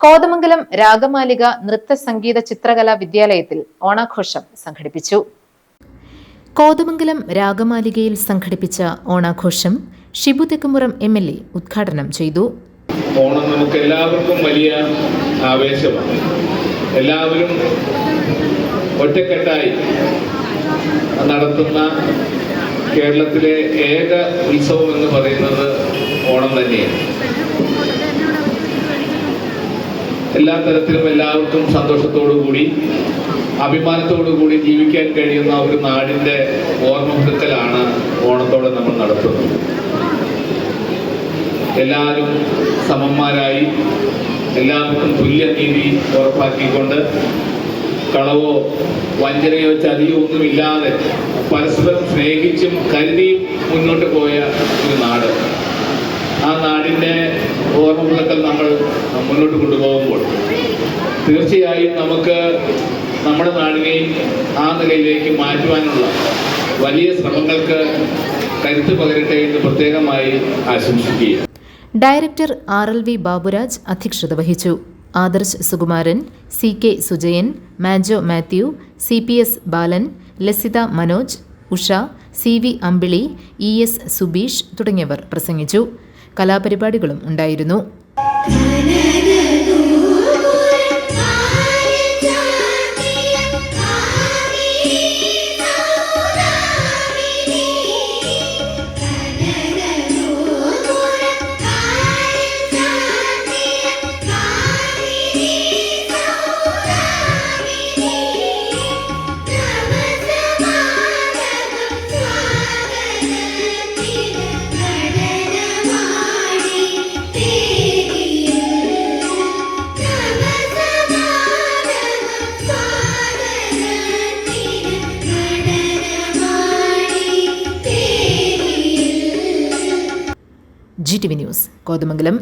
കോതമംഗലം രാഗമാലിക നൃത്ത സംഗീത ചിത്രകലാ വിദ്യാലയത്തിൽ ഓണാഘോഷം സംഘടിപ്പിച്ചു. കോതമംഗലം രാഗമാലികയിൽ സംഘടിപ്പിച്ച ഓണാഘോഷം ഷിബു തെക്കുമുറം MLA ഉദ്ഘാടനം ചെയ്തു. ഓണം നമുക്ക് എല്ലാവർക്കും വലിയ ആവേശമാണ്. എല്ലാവരും ഒറ്റക്കെട്ടായി നടത്തുന്ന കേരളത്തിലെ ഏക ഉത്സവം എന്ന് പറയുന്നത് ഓണം തന്നെയാണ്. എല്ലാ തരത്തിലും എല്ലാവർക്കും സന്തോഷത്തോടുകൂടി അഭിമാനത്തോടുകൂടി ജീവിക്കാൻ കഴിയുന്ന ഒരു നാടിൻ്റെ ഓർമ്മ പുതുക്കലാണ് ഓണത്തോടെ നമ്മൾ നടത്തുന്നത്. എല്ലാവരും സമന്മാരായി എല്ലാവർക്കും തുല്യനീതി ഉറപ്പാക്കിക്കൊണ്ട് കളവോ വഞ്ചനയോ ചതിയോ ഒന്നുമില്ലാതെ പരസ്പരം സ്നേഹിച്ചും കരുതിയും മുന്നോട്ട് പോയ ഒരു നാട്. ആ നാടിൻ്റെ ഓർമ്മ പുതുക്കൽ നമ്മൾ മുന്നോട്ട് കൊണ്ടുപോകുമ്പോൾ തീർച്ചയായും നമുക്ക് നമ്മുടെ നാടിനെയും ആ നിലയിലേക്ക് മാറ്റുവാനുള്ള വലിയ ശ്രമങ്ങൾക്ക് കരുത്ത് പകരട്ടെ എന്ന് പ്രത്യേകമായി ആശംസിക്കുകയാണ്. ഡയറക്ടർ RLV ബാബുരാജ് അധ്യക്ഷത വഹിച്ചു. ആദർശ് സുകുമാരൻ, CK സുജയൻ, മാജോ മാത്യു, CPS ബാലൻ, ലസിത മനോജ്, ഉഷ, CV അമ്പിളി, ES സുബീഷ് തുടങ്ങിയവർ പ്രസംഗിച്ചു. കലാപരിപാടികളും ഉണ്ടായിരുന്നു. GTV news, Kothamangalam.